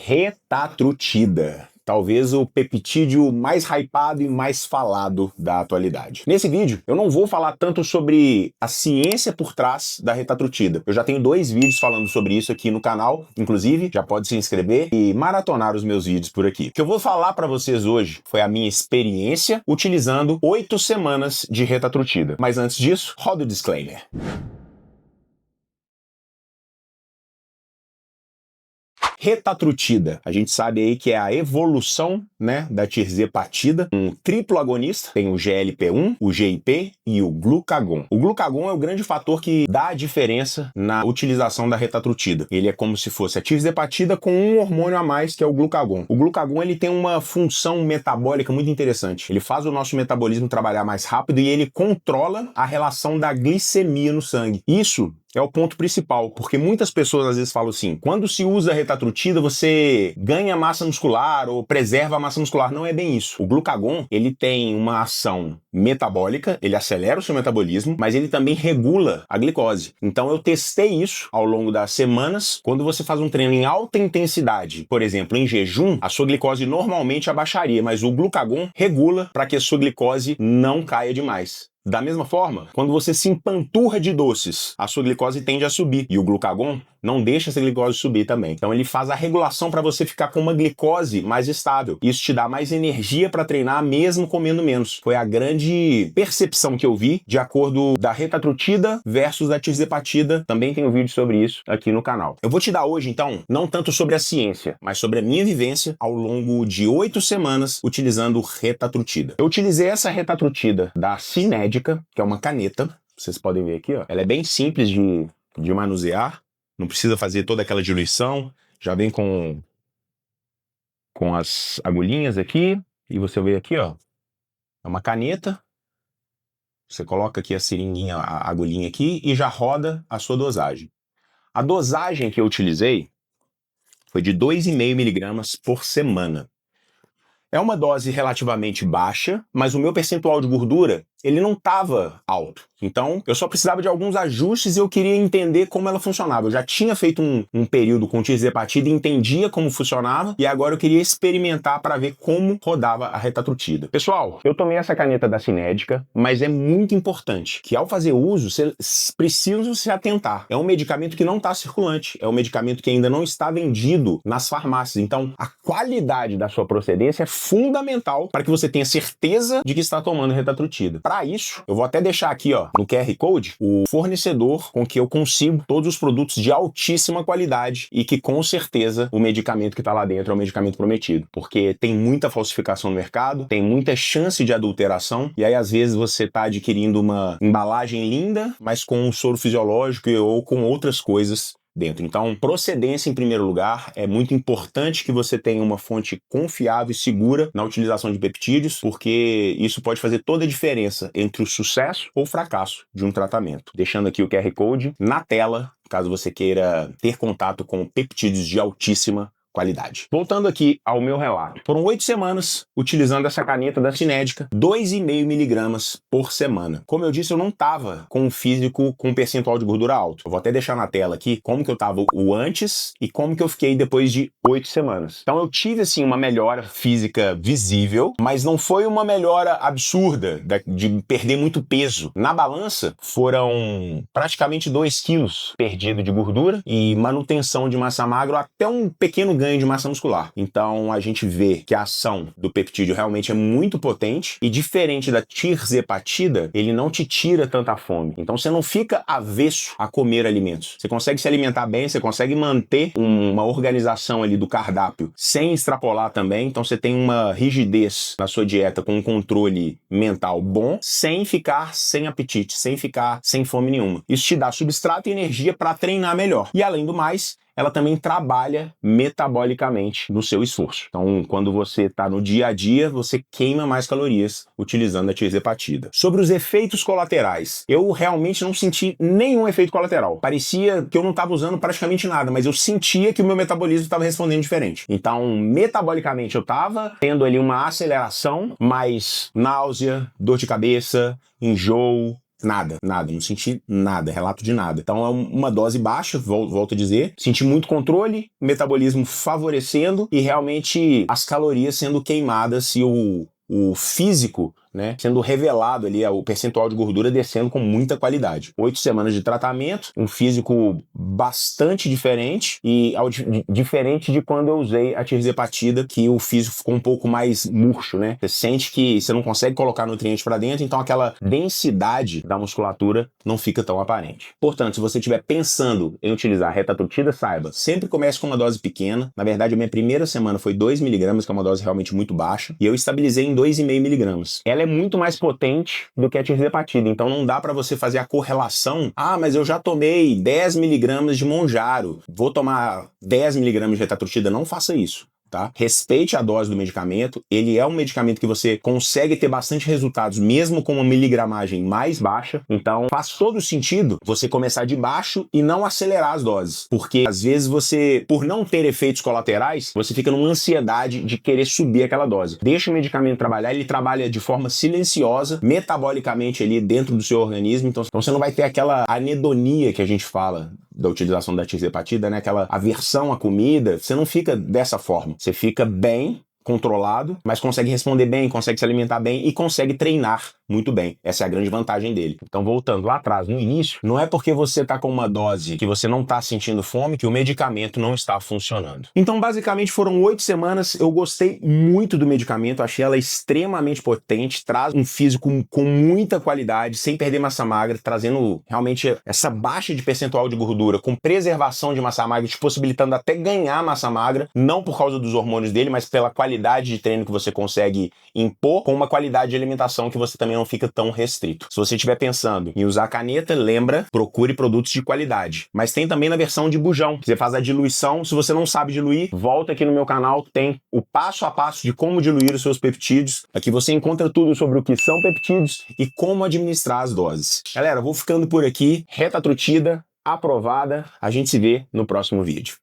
Retatrutida. Talvez o peptídeo mais hypado e mais falado da atualidade. Nesse vídeo, eu não vou falar tanto sobre a ciência por trás da retatrutida. Eu já tenho 2 vídeos falando sobre isso aqui no canal, inclusive, já pode se inscrever e maratonar os meus vídeos por aqui. O que eu vou falar para vocês hoje foi a minha experiência utilizando 8 semanas de retatrutida. Mas antes disso, roda o disclaimer. Retatrutida, a gente sabe aí que é a evolução, né, da tirzepatida, um triplo agonista, tem o GLP-1, o GIP e o glucagon. O glucagon é o grande fator que dá a diferença na utilização da retatrutida. Ele é como se fosse a tirzepatida com um hormônio a mais, que é o glucagon. O glucagon, ele tem uma função metabólica muito interessante. Ele faz o nosso metabolismo trabalhar mais rápido e ele controla a relação da glicemia no sangue. Isso é o ponto principal, porque muitas pessoas às vezes falam assim, quando se usa retatrutida você ganha massa muscular ou preserva a massa muscular. Não é bem isso. O glucagon, ele tem uma ação metabólica, ele acelera o seu metabolismo, mas ele também regula a glicose. Então eu testei isso ao longo das semanas. Quando você faz um treino em alta intensidade, por exemplo, em jejum, a sua glicose normalmente abaixaria, mas o glucagon regula para que a sua glicose não caia demais. Da mesma forma, quando você se empanturra de doces, a sua glicose tende a subir. E o glucagon não deixa essa glicose subir também. Então ele faz a regulação para você ficar com uma glicose mais estável. Isso te dá mais energia para treinar mesmo comendo menos. Foi a grande percepção que eu vi de acordo da retatrutida versus da tirzepatida. Também tem um vídeo sobre isso aqui no canal. Eu vou te dar hoje, então, não tanto sobre a ciência, mas sobre a minha vivência ao longo de 8 semanas utilizando retatrutida. Eu utilizei essa retatrutida da Cinédica, que é uma caneta. Vocês podem ver aqui, ó. Ela é bem simples de manusear. Não precisa fazer toda aquela diluição. Já vem com as agulhinhas aqui. E você vê aqui, ó. É uma caneta. Você coloca aqui a seringuinha, a agulhinha aqui e já roda a sua dosagem. A dosagem que eu utilizei foi de 2,5 miligramas por semana. É uma dose relativamente baixa, mas o meu percentual de gordura, ele não estava alto. Então, eu só precisava de alguns ajustes e eu queria entender como ela funcionava. Eu já tinha feito um período com tirzepatida e entendia como funcionava, e agora eu queria experimentar para ver como rodava a retatrutida. Pessoal, eu tomei essa caneta da Cinédica, mas é muito importante que ao fazer uso, vocês precisam se atentar. É um medicamento que não está circulante, é um medicamento que ainda não está vendido nas farmácias. Então, a qualidade da sua procedência é fundamental para que você tenha certeza de que está tomando retatrutida. Para isso, eu vou até deixar aqui, ó, no QR Code, o fornecedor com que eu consigo todos os produtos de altíssima qualidade e que com certeza o medicamento que está lá dentro é o medicamento prometido, porque tem muita falsificação no mercado, tem muita chance de adulteração e aí às vezes você está adquirindo uma embalagem linda, mas com um soro fisiológico ou com outras coisas dentro. Então, procedência em primeiro lugar, é muito importante que você tenha uma fonte confiável e segura na utilização de peptídeos, porque isso pode fazer toda a diferença entre o sucesso ou fracasso de um tratamento. Deixando aqui o QR Code na tela, caso você queira ter contato com peptídeos de altíssima qualidade. Voltando aqui ao meu relato. Foram 8 semanas utilizando essa caneta da Cinédica, 2,5 miligramas por semana. Como eu disse, eu não estava com um físico com um percentual de gordura alto. Eu vou até deixar na tela aqui como que eu estava o antes e como que eu fiquei depois de 8 semanas. Então eu tive, assim, uma melhora física visível, mas não foi uma melhora absurda de perder muito peso. Na balança, foram praticamente 2 quilos perdido de gordura e manutenção de massa magra, até um pequeno ganho de massa muscular. Então a gente vê que a ação do peptídeo realmente é muito potente e diferente da tirzepatida, ele não te tira tanta fome. Então você não fica avesso a comer alimentos. Você consegue se alimentar bem, você consegue manter uma organização ali do cardápio sem extrapolar também. Então você tem uma rigidez na sua dieta com um controle mental bom, sem ficar sem apetite, sem ficar sem fome nenhuma. Isso te dá substrato e energia para treinar melhor. E além do mais, ela também trabalha metabolicamente no seu esforço. Então, quando você está no dia a dia, você queima mais calorias utilizando a tirzepatida. Sobre os efeitos colaterais, eu realmente não senti nenhum efeito colateral. Parecia que eu não estava usando praticamente nada, mas eu sentia que o meu metabolismo estava respondendo diferente. Então, metabolicamente, eu estava tendo ali uma aceleração, mas náusea, dor de cabeça, enjoo, Nada, não senti nada, relato de nada. Então é uma dose baixa, volto a dizer, senti muito controle, metabolismo favorecendo e realmente as calorias sendo queimadas e o físico, né, sendo revelado ali, o percentual de gordura descendo com muita qualidade. 8 semanas de tratamento, um físico bastante diferente e diferente de quando eu usei a tirzepatida, que o físico ficou um pouco mais murcho, né? Você sente que você não consegue colocar nutrientes para dentro, então aquela densidade da musculatura não fica tão aparente. Portanto, se você estiver pensando em utilizar retatrutida, saiba, sempre comece com uma dose pequena. Na verdade, a minha primeira semana foi 2 mg, que é uma dose realmente muito baixa, e eu estabilizei em 2,5 mg. Ela é muito mais potente do que a tirzepatida, então não dá para você fazer a correlação. Ah, mas eu já tomei 10 mg de Monjaro, vou tomar 10 mg de retatrutida. Não faça isso. Tá? Respeite a dose do medicamento, ele é um medicamento que você consegue ter bastante resultados mesmo com uma miligramagem mais baixa, então faz todo sentido você começar de baixo e não acelerar as doses, porque às vezes você, por não ter efeitos colaterais, você fica numa ansiedade de querer subir aquela dose. Deixa o medicamento trabalhar, ele trabalha de forma silenciosa, metabolicamente ali dentro do seu organismo, então você não vai ter aquela anedonia que a gente fala da utilização da tirzepatida, né? Aquela aversão à comida, você não fica dessa forma. Você fica bem controlado, mas consegue responder bem, consegue se alimentar bem e consegue treinar muito bem. Essa é a grande vantagem dele. Então, voltando lá atrás, no início, não é porque você tá com uma dose que você não tá sentindo fome que o medicamento não está funcionando. Então, basicamente, foram 8 semanas. Eu gostei muito do medicamento, achei ela extremamente potente, traz um físico com muita qualidade, sem perder massa magra, trazendo realmente essa baixa de percentual de gordura, com preservação de massa magra, te possibilitando até ganhar massa magra, não por causa dos hormônios dele, mas pela qualidade de treino que você consegue impor, com uma qualidade de alimentação que você também não fica tão restrito. Se você estiver pensando em usar caneta, lembra, procure produtos de qualidade. Mas tem também na versão de bujão, você faz a diluição. Se você não sabe diluir, volta aqui no meu canal, tem o passo a passo de como diluir os seus peptídeos. Aqui você encontra tudo sobre o que são peptídeos e como administrar as doses. Galera, vou ficando por aqui. Retatrutida aprovada. A gente se vê no próximo vídeo.